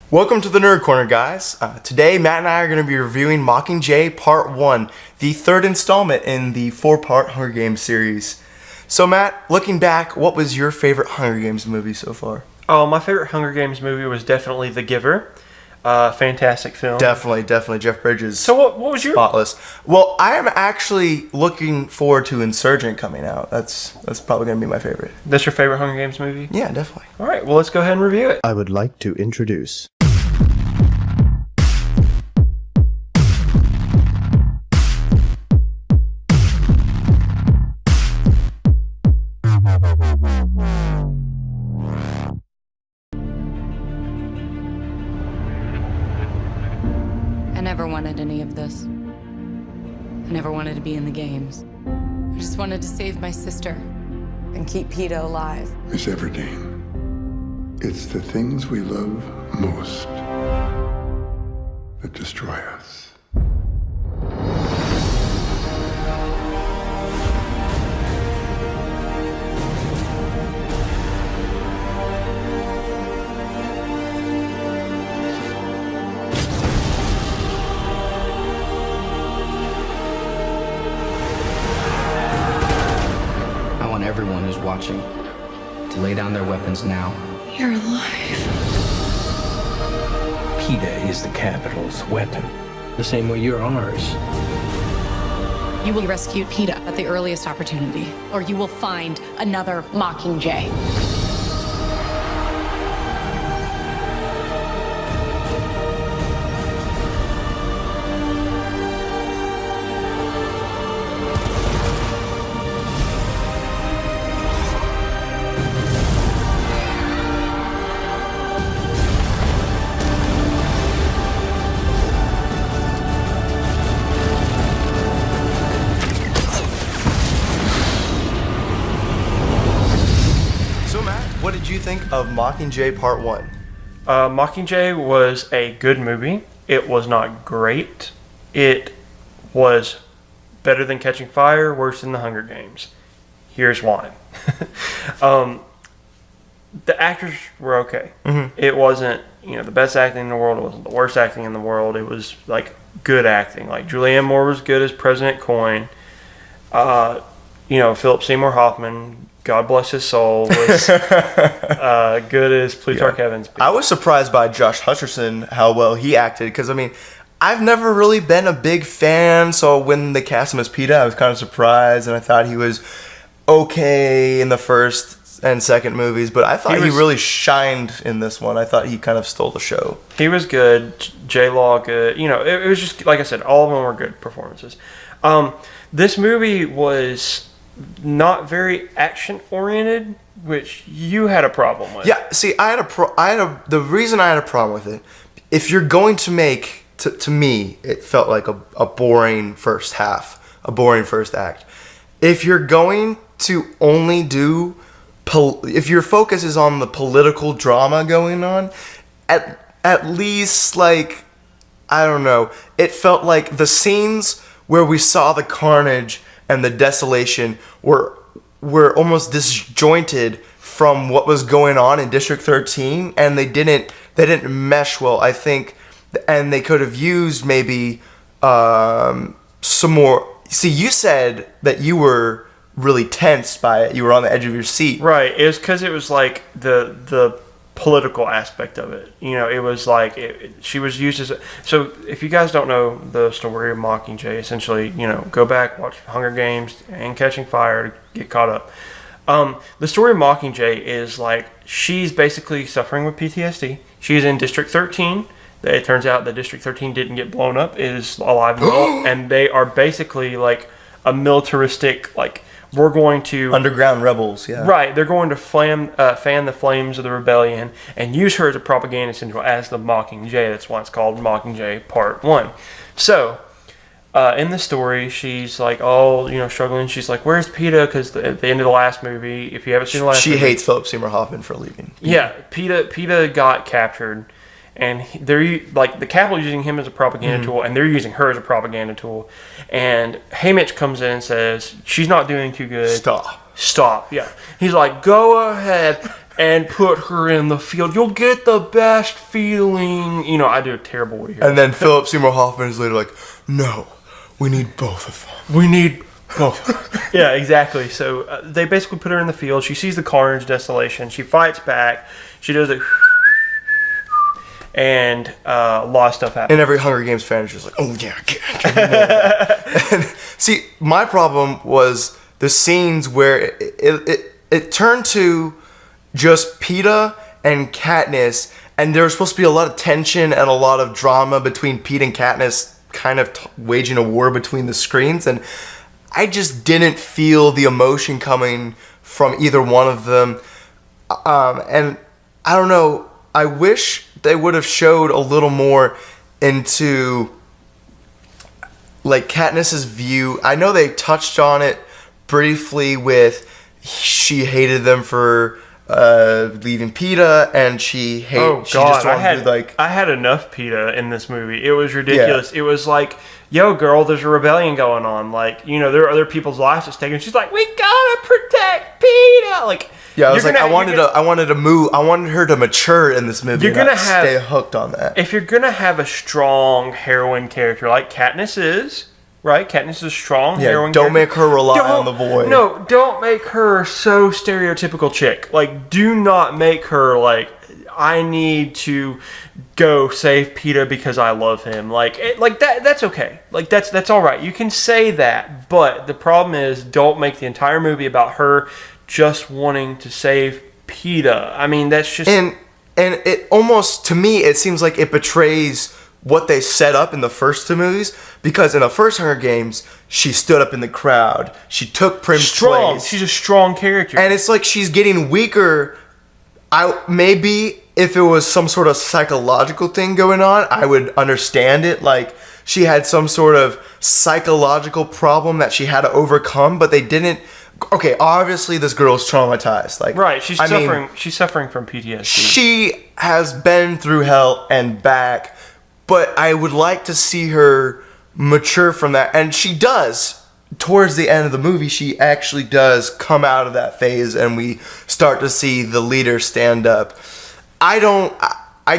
Welcome to the Nerd Corner, guys. Today, Matt and I are going to be reviewing Mockingjay Part 1, the third installment in the 4-part Hunger Games series. So, Matt, looking back, what was your favorite Hunger Games movie so far? Oh, my favorite Hunger Games movie was definitely The Giver. Fantastic film. Definitely. Jeff Bridges. So what was your... Spotless. Well, I am actually looking forward to Insurgent coming out. That's probably going to be my favorite. That's your favorite Hunger Games movie? Yeah, definitely. All right, well, let's go ahead and review it. I would like to introduce... I never wanted any of this. I never wanted to be in the games. I just wanted to save my sister and keep PETA alive. Miss Everdeen, it's the things we love most that destroy us. I want everyone who's watching to lay down their weapons now. You're alive. PETA is the capital's weapon, the same way you're ours. You will rescue PETA at the earliest opportunity, or you will find another Mockingjay. So, Matt, what did you think of Mockingjay Part 1? Mockingjay was a good movie. It was not great. It was better than Catching Fire, worse than The Hunger Games. Here's why. The actors were okay. Mm-hmm. It wasn't, the best acting in the world. It wasn't the worst acting in the world. It was, good acting. Like, Julianne Moore was good as President Coin. Philip Seymour Hoffman, God bless his soul, was good as Plutarch Evans. I was surprised by Josh Hutcherson, how well he acted, because, I've never really been a big fan, so when they cast him as PETA, I was kind of surprised, and I thought he was okay in the first and second movies, but I thought he really shined in this one. I thought he kind of stole the show. He was good. J-Law, good. It was just, like I said, all of them were good performances. This movie was not very action-oriented, which you had a problem with. Yeah, see, the reason I had a problem with it, if you're going to make, to me, it felt like a boring first half, a boring first act. If you're going to only do, if your focus is on the political drama going on, at least, I don't know, it felt like the scenes where we saw the carnage and the desolation were almost disjointed from what was going on in District 13, and they didn't mesh well, I think, and they could have used maybe some more. See, you said that you were really tense by it. You were on the edge of your seat. Right. It was because it was like the political aspect of it. It was like she was used as so if you guys don't know the story of Mockingjay, essentially, go back, watch Hunger Games and Catching Fire to get caught up. The story of Mockingjay is she's basically suffering with PTSD. She's in District 13. It turns out that District 13 didn't get blown up. It is alive and well, and they are basically a militaristic, we're going to... Underground rebels, yeah. Right. They're going to fan the flames of the rebellion and use her as a propaganda central as the Mockingjay. That's why it's called Mockingjay Part 1. So, in the story, she's struggling. She's like, where's PETA? Because at the end of the last movie, if you haven't seen the last movie... She hates Philip Seymour Hoffman for leaving. Yeah. PETA got captured. And they're the capital using him as a propaganda tool, and they're using her as a propaganda tool. And Haymitch comes in and says she's not doing too good. Stop. stop. Yeah. He's like, go ahead and put her in the field. You'll get the best feeling. You know, I do a terrible Woody Harrelson. And then Philip Seymour Hoffman is later like, no, we need both of them. We need both. Yeah, exactly. So they basically put her in the field. She sees the carnage, desolation. She fights back. She does it. And a lot of stuff happens. And every Hunger Games fan is just like, oh yeah, give me more. And see, my problem was the scenes where it turned to just Peeta and Katniss, and there was supposed to be a lot of tension and a lot of drama between Pete and Katniss kind of waging a war between the screens, and I just didn't feel the emotion coming from either one of them. And I don't know, I wish they would have showed a little more into like Katniss's view. I know they touched on it briefly with she hated them for leaving Peeta, and she just wanted to I had enough Peeta in this movie. It was ridiculous. Yeah. It was like, yo, girl, there's a rebellion going on. Like, you know, there are other people's lives at stake, and she's like, we gotta protect Peeta. Like, yeah, I was like, I wanted her to mature in this movie. You're gonna stay hooked on that. If you're gonna have a strong heroine character like Katniss is, right? Katniss is a strong heroine. Don't make her rely on the boy. No, don't make her so stereotypical chick. Like, do not make her like, I need to go save Peeta because I love him. Like that. That's okay. Like that's all right. You can say that, but the problem is, don't make the entire movie about her just wanting to save Peeta. I mean, that's just... And it almost, to me, it seems like it betrays what they set up in the first two movies, because in the first Hunger Games, she stood up in the crowd. She took Prim's place. She's a strong character. And it's like she's getting weaker. Maybe if it was some sort of psychological thing going on, I would understand it. Like, she had some sort of psychological problem that she had to overcome, but they didn't... Okay, obviously this girl's traumatized. Like, right, she's suffering from PTSD. She has been through hell and back, but I would like to see her mature from that, and she does. Towards the end of the movie, she actually does come out of that phase, and we start to see the leader stand up. I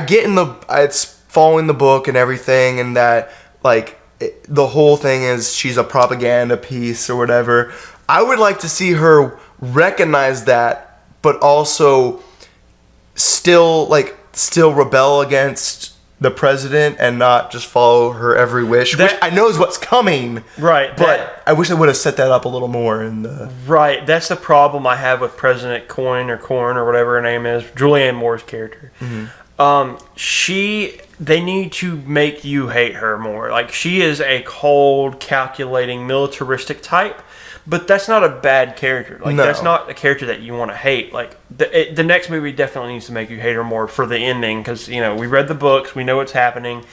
get it's following the book and everything, and that, like, the whole thing is she's a propaganda piece or whatever. I would like to see her recognize that, but also still rebel against the president and not just follow her every wish, which I know is what's coming. Right. But I wish they would have set that up a little more in the... Right. That's the problem I have with President Corn or whatever her name is, Julianne Moore's character. Mm-hmm. They need to make you hate her more. Like, she is a cold, calculating, militaristic type. But that's not a bad character. Like, that's not a character that you want to hate. Like, the next movie definitely needs to make you hate her more for the ending, because, you know, we read the books, we know what's happening.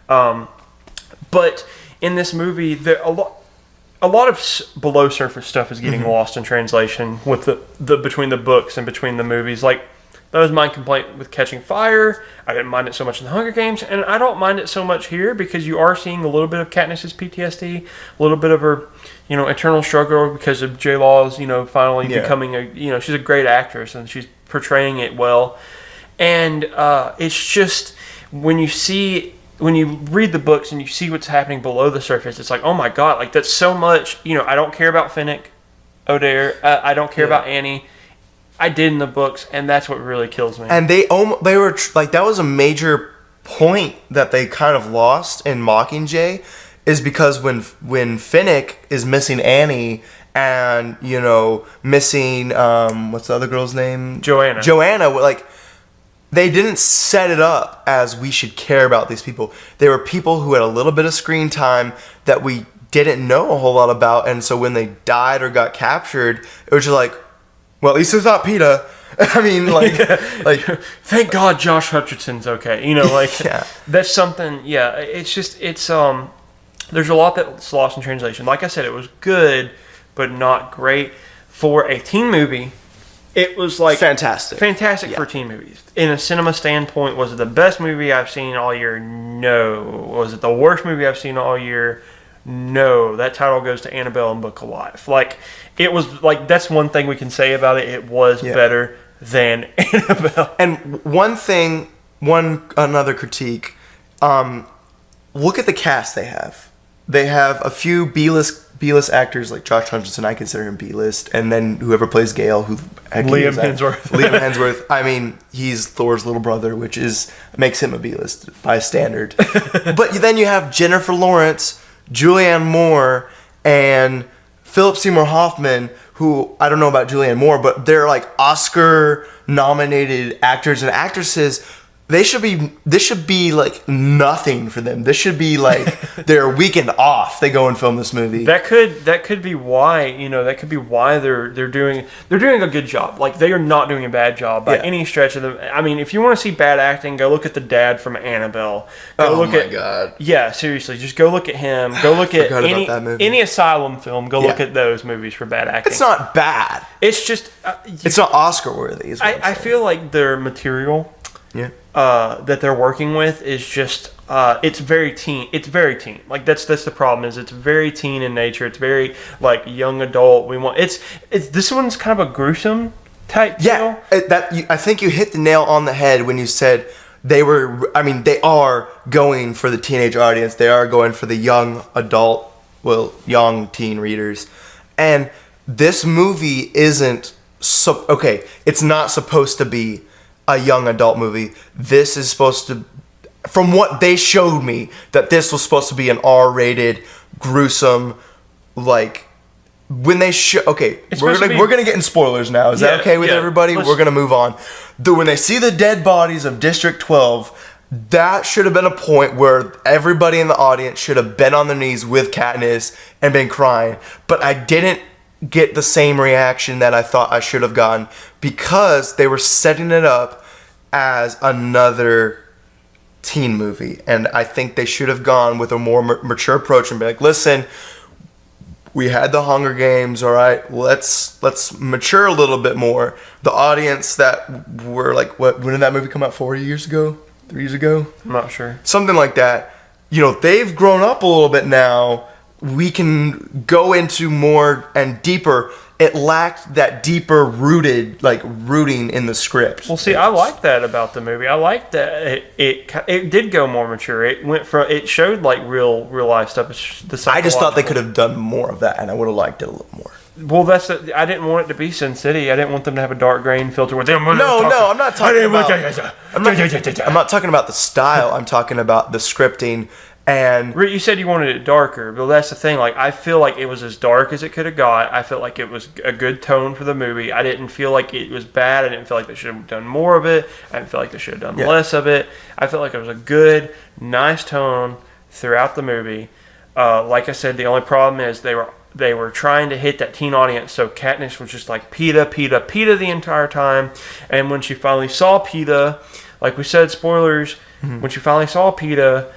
But in this movie, a lot of below surface stuff is getting lost in translation with the between the books and between the movies. Like, that was my complaint with Catching Fire. I didn't mind it so much in The Hunger Games, and I don't mind it so much here, because you are seeing a little bit of Katniss's PTSD, a little bit of her, you know, internal struggle because of J. Law's, you know, finally becoming she's a great actress and she's portraying it well. And it's just, when you read the books and you see what's happening below the surface, it's like, oh my God, like, that's so much. You know, I don't care about Finnick Odair. I don't care about Annie. I did in the books, and that's what really kills me. And they were like, that was a major point that they kind of lost in Mockingjay, is because when Finnick is missing Annie and, you know, missing what's the other girl's name? Joanna, like, they didn't set it up as we should care about these people. They were people who had a little bit of screen time that we didn't know a whole lot about, and so when they died or got captured, it was just like, well, at least it's not Peeta. I mean, like, thank God Josh Hutcherson's okay. You know, like, that's something. Yeah, it's just, there's a lot that's lost in translation. Like I said, it was good, but not great for a teen movie. It was like fantastic for teen movies. In a cinema standpoint, was it the best movie I've seen all year? No. Was it the worst movie I've seen all year? No, that title goes to Annabelle and Book of Life. Like, it was, like, that's one thing we can say about it. It was better than Annabelle. And another critique, look at the cast they have. They have a few B-list actors like Josh Hutcherson. I consider him B-list, and then whoever plays Gale, Liam Hemsworth. Liam Hemsworth. I mean, he's Thor's little brother, which makes him a B-list by standard. But then you have Jennifer Lawrence, Julianne Moore, and Philip Seymour Hoffman, who I don't know about Julianne Moore, but they're like Oscar-nominated actors and actresses. This should be like nothing for them. This should be like their weekend off. They go and film this movie. That could be why, they're doing a good job. Like, they are not doing a bad job by any stretch of them. I mean, if you want to see bad acting, go look at the dad from Annabelle. God. Yeah, seriously, just go look at him. Go look at any Asylum film. Go look at those movies for bad acting. It's not bad. It's just it's not Oscar worthy. I feel like their material. Yeah. That they're working with is just it's very teen. It's very teen. Like, that's the problem, is it's very teen in nature. It's very like young adult. It's this one's kind of a gruesome type deal. I think you hit the nail on the head when you said they are going for the teenage audience. They are going for the young adult, young teen readers. And this movie isn't it's not supposed to be a young adult movie. This is supposed to, from what they showed me, that this was supposed to be an R-rated, gruesome, like, when they we're gonna get in spoilers now. Is that okay with everybody? We're gonna move on. When they see the dead bodies of District 12, that should have been a point where everybody in the audience should have been on their knees with Katniss and been crying. But I didn't get the same reaction that I thought I should have gotten, because they were setting it up as another teen movie, and I think they should have gone with a more mature approach and be like, listen, we had the Hunger Games, all right, let's mature a little bit more. The audience that were like, when did that movie come out? 4 years ago? 3 years ago? I'm not sure. Something like that. They've grown up a little bit now. We can go into more and deeper. It lacked that deeper rooting in the script. Well, see, I like that about the movie. I like that it did go more mature. It showed like real life stuff. I just thought they could have done more of that, and I would have liked it a little more. Well, I didn't want it to be Sin City. I didn't want them to have a dark grain filter with them. I'm not talking about. I'm not talking about the style. I'm talking about the scripting. And you said you wanted it darker, but that's the thing. Like, I feel like it was as dark as it could have got. I felt like it was a good tone for the movie. I didn't feel like it was bad. I didn't feel like they should have done more of it. I didn't feel like they should have done less of it. I felt like it was a good, nice tone throughout the movie. Like I said, the only problem is they were trying to hit that teen audience, so Katniss was just like Peeta the entire time. And when she finally saw Peeta, like we said, spoilers, when she finally saw Peeta,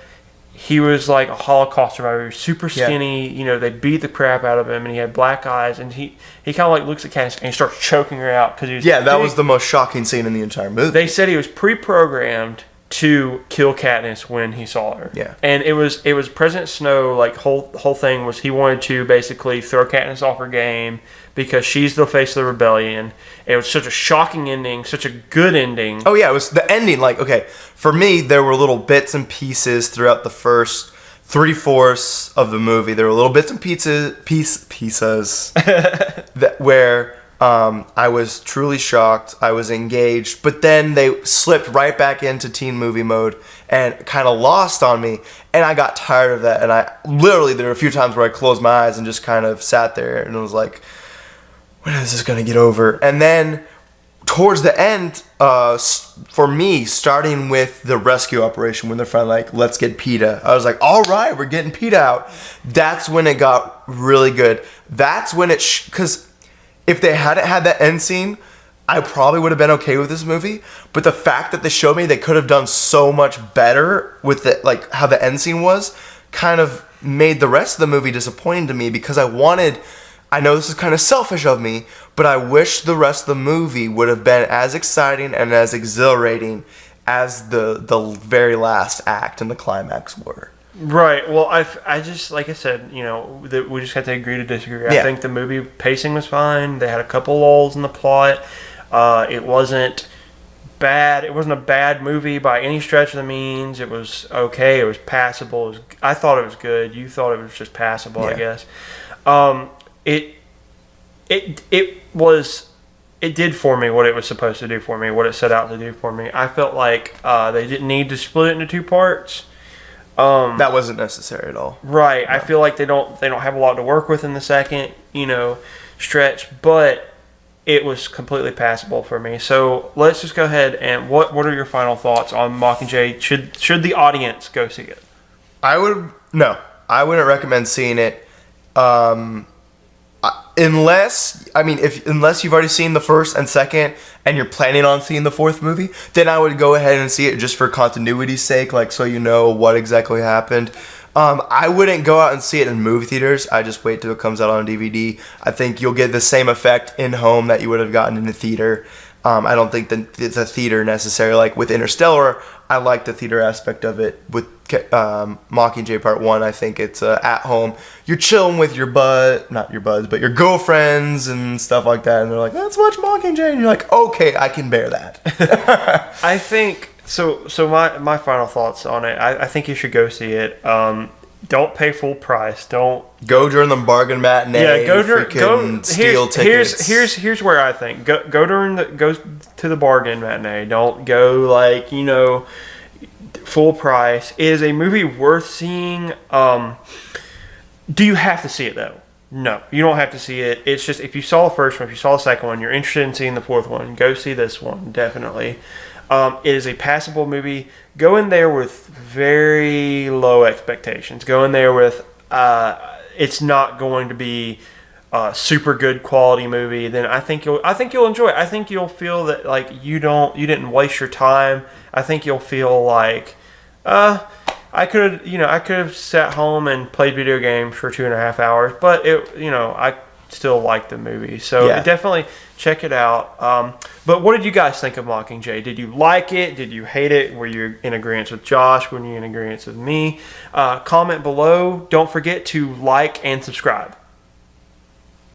he was like a Holocaust survivor. He was super skinny. They beat the crap out of him, and he had black eyes. And he kind of like looks at Katniss and he starts choking her out because he was. Yeah, that was the most shocking scene in the entire movie. They said he was pre-programmed to kill Katniss when he saw her. Yeah, and it was President Snow. Like whole thing was he wanted to basically throw Katniss off her game because she's the face of the rebellion. It was such a shocking ending, such a good ending. Oh yeah, it was the ending. Like, okay, for me, there were little bits and pieces throughout the first 3/4 of the movie. There were little bits and pieces where I was truly shocked. I was engaged, but then they slipped right back into teen movie mode and kind of lost on me. And I got tired of that. And there were a few times where I closed my eyes and just kind of sat there and it was like, when is this going to get over? And then towards the end, for me, starting with the rescue operation, when they're finally like, let's get Peeta, I was like, all right, we're getting Peeta out. That's when it got really good. That's when because if they hadn't had that end scene, I probably would have been okay with this movie. But the fact that they showed me they could have done so much better with it, like how the end scene was, kind of made the rest of the movie disappointing to me, because I know this is kind of selfish of me, but I wish the rest of the movie would have been as exciting and as exhilarating as the very last act and the climax were. Right. Well, I just, like I said, we just had to agree to disagree. I think the movie pacing was fine. They had a couple lulls in the plot. It wasn't bad. It wasn't a bad movie by any stretch of the means. It was okay. It was passable. I thought it was good. You thought it was just passable, I guess. It did for me what it was supposed to do for me, what it set out to do for me. I felt like they didn't need to split it into two parts. That wasn't necessary at all. Right. No. I feel like they don't have a lot to work with in the second, stretch, but it was completely passable for me. So let's just go ahead and what are your final thoughts on Mockingjay? Should the audience go see it? I wouldn't recommend seeing it. Unless you've already seen the first and second and you're planning on seeing the fourth movie, then I would go ahead and see it just for continuity's sake, like so you know what exactly happened. I wouldn't go out and see it in movie theaters. I just wait till it comes out on DVD. I think you'll get the same effect in home that you would have gotten in the theater. I don't think that it's a theater necessarily. Like with Interstellar, I like the theater aspect of it. With Mockingjay Part 1, I think it's at home. You're chilling with your not your buds, but your girlfriends and stuff like that. And they're like, let's watch Mockingjay. And you're like, okay, I can bear that. I think, so my final thoughts on it, I think you should go see it. Don't pay full price. Don't go during the bargain matinee. Yeah, steal tickets. Here's where I think go to the bargain matinee. Don't go full price. It is a movie worth seeing. Do you have to see it though? No, you don't have to see it. It's just if you saw the first one, if you saw the second one, you're interested in seeing the fourth one, go see this one definitely. It is a passable movie. Go in there with very low expectations. Go in there with it's not going to be a super good quality movie. Then I think you'll enjoy it. I think you'll feel that like you didn't waste your time. I think you'll feel like I could have sat home and played video games for 2.5 hours, but I still like the movie. So definitely check it out. But what did you guys think of Mockingjay? Did you like it? Did you hate it? Were you in agreement with Josh? Were you in agreement with me? Comment below. Don't forget to like and subscribe.